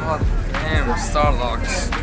God damn, Starlocks.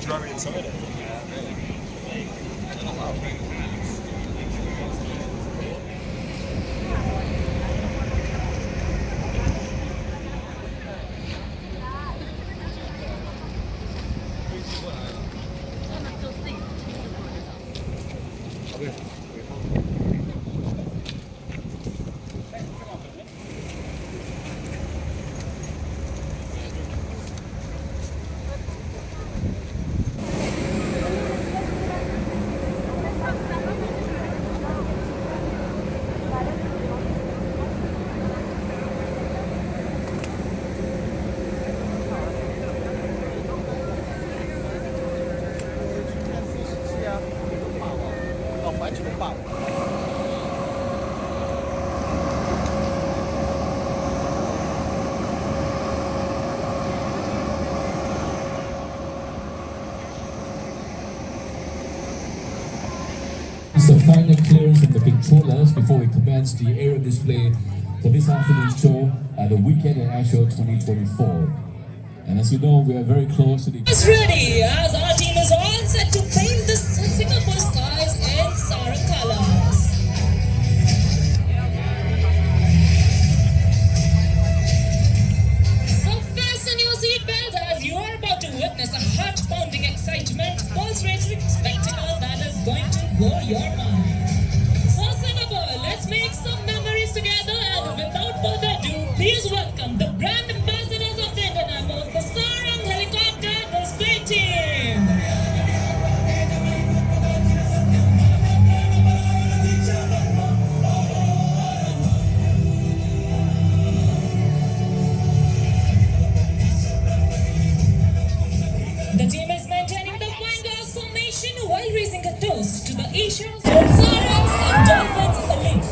Driving inside it. final clearance from the controllers before we commence the aerial display for this afternoon's show at the Weekend at Airshow 2024. And as you know, we are very close to the... Is ready as our team is all set to paint the Singapore skies in Sarah colors. So fasten your seatbelts as you are about to witness a heart-pounding excitement, pulse-racing spectacle that is going to blow your mind. So Singapore, let's make some memories together, and without further ado, please welcome the brand ambassadors of the Indianapolis, the Sarang Helicopter Display Team. The team is maintaining the wine glass formation while raising a toast to the Asians and Sarangs and Dolphins elite.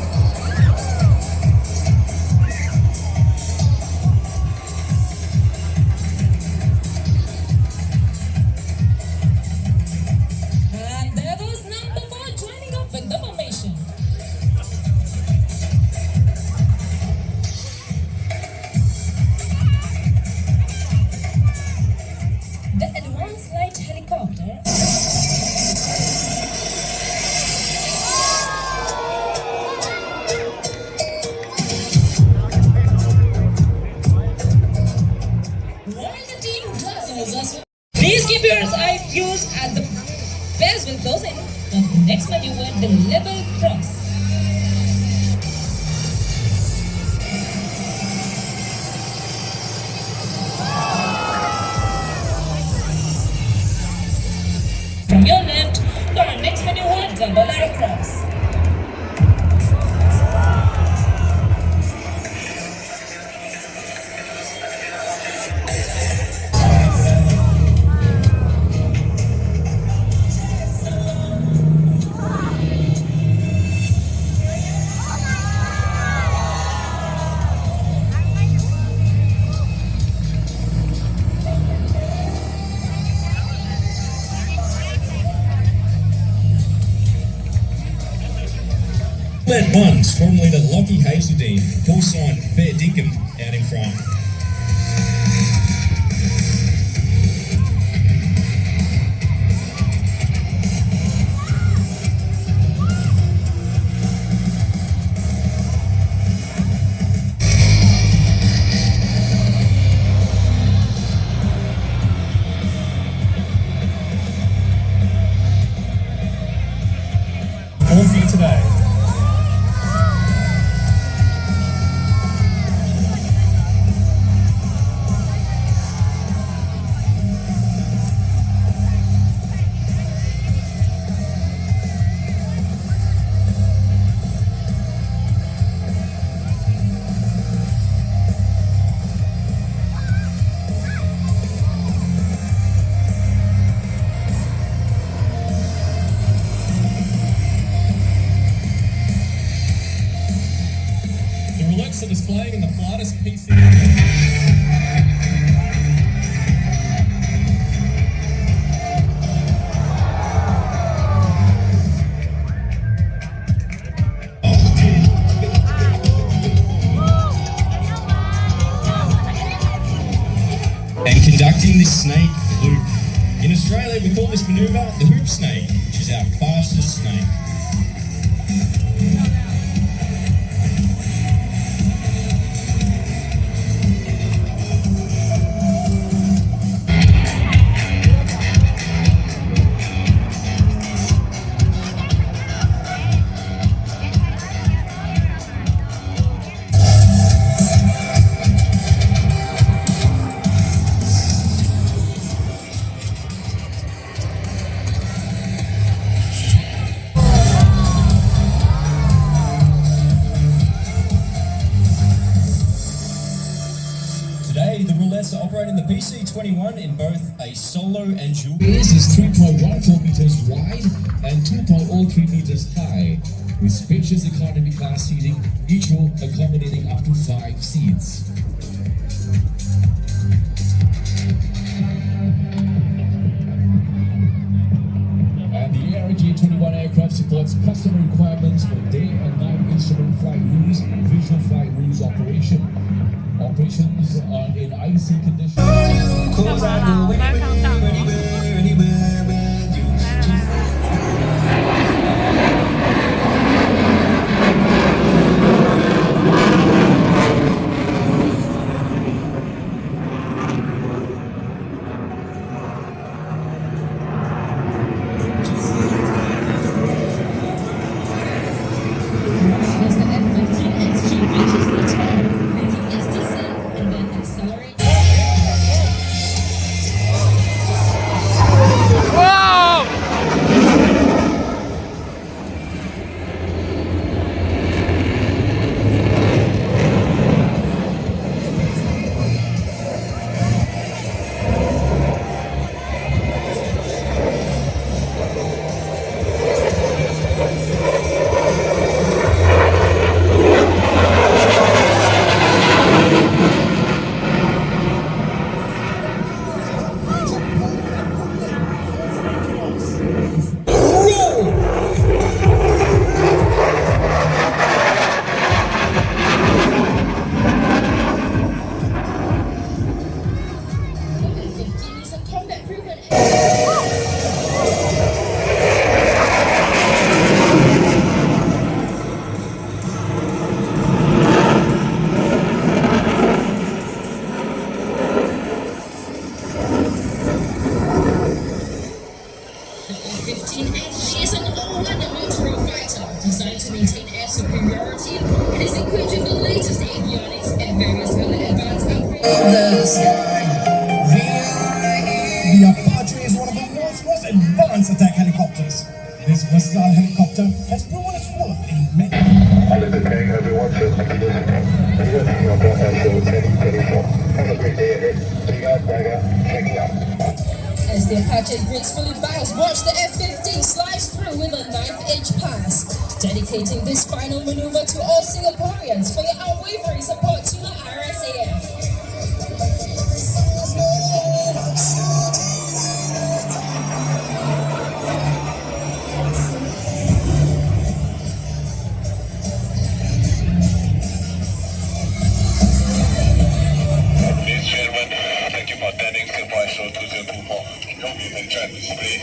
And there goes number 4 joining up with the formation. The Advanced Light Helicopter while the team does us, please keep your eyes fused as the bears will close in on the next maneuver, the level cross. From your left for our next maneuver, the Bolero cross. Led ones, formerly the Lucky Hazeldean, callsign Fair Dinkum out in front. All for you today. The Rolex are displaying in the flightest PC. And conducting this snake loop. In Australia, we call this manoeuvre the hoop snake, which is our fastest snake. Today, the Roulettes are operating the PC-21 in both a solo and dual. This is 3.14 meters wide and 2.03 meters high, with spacious economy class seating, each row accommodating up to 5 seats. And the ARJ-21 aircraft aircraft supports customer requirements for day and night instrument flight rules and visual flight rules operation. Operations are in icy conditions. As the F-15XG reaches the turn, making its descent and then accelerate. Whoa! The F-15 is a combat-proven F-15XG is an all-weather multi-role fighter designed to maintain air superiority. It is equipped with the latest avionics and various other advanced upgrades. The Apache is one of the world's most advanced attack helicopters. This versatile helicopter has proven its worth in many. Everyone should be listening. You are seeing your show 1024. Have a great day ahead. See you guys, checking out. As the Apache gracefully bows, watch the F-15 slice through with a knife-edge pass, dedicating this final maneuver to all Singaporeans for your unwavering support to the RSAF. Ladies and gentlemen, thank you for attending Singapore Show 2024. Hope you enjoyed this display.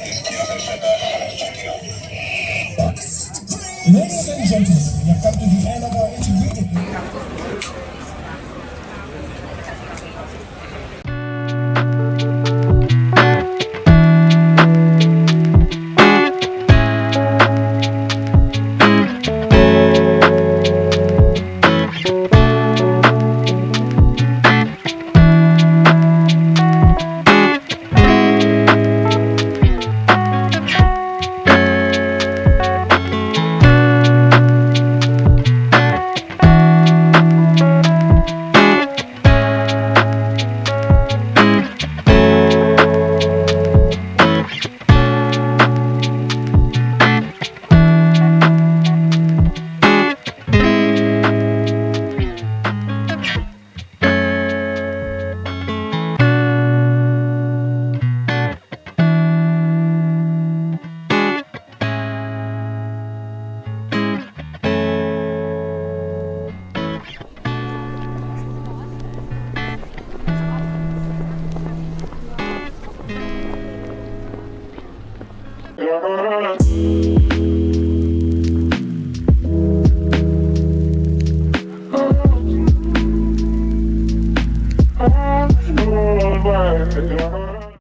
This kiosk session, checking out. Ladies and gentlemen, we have come to the end of our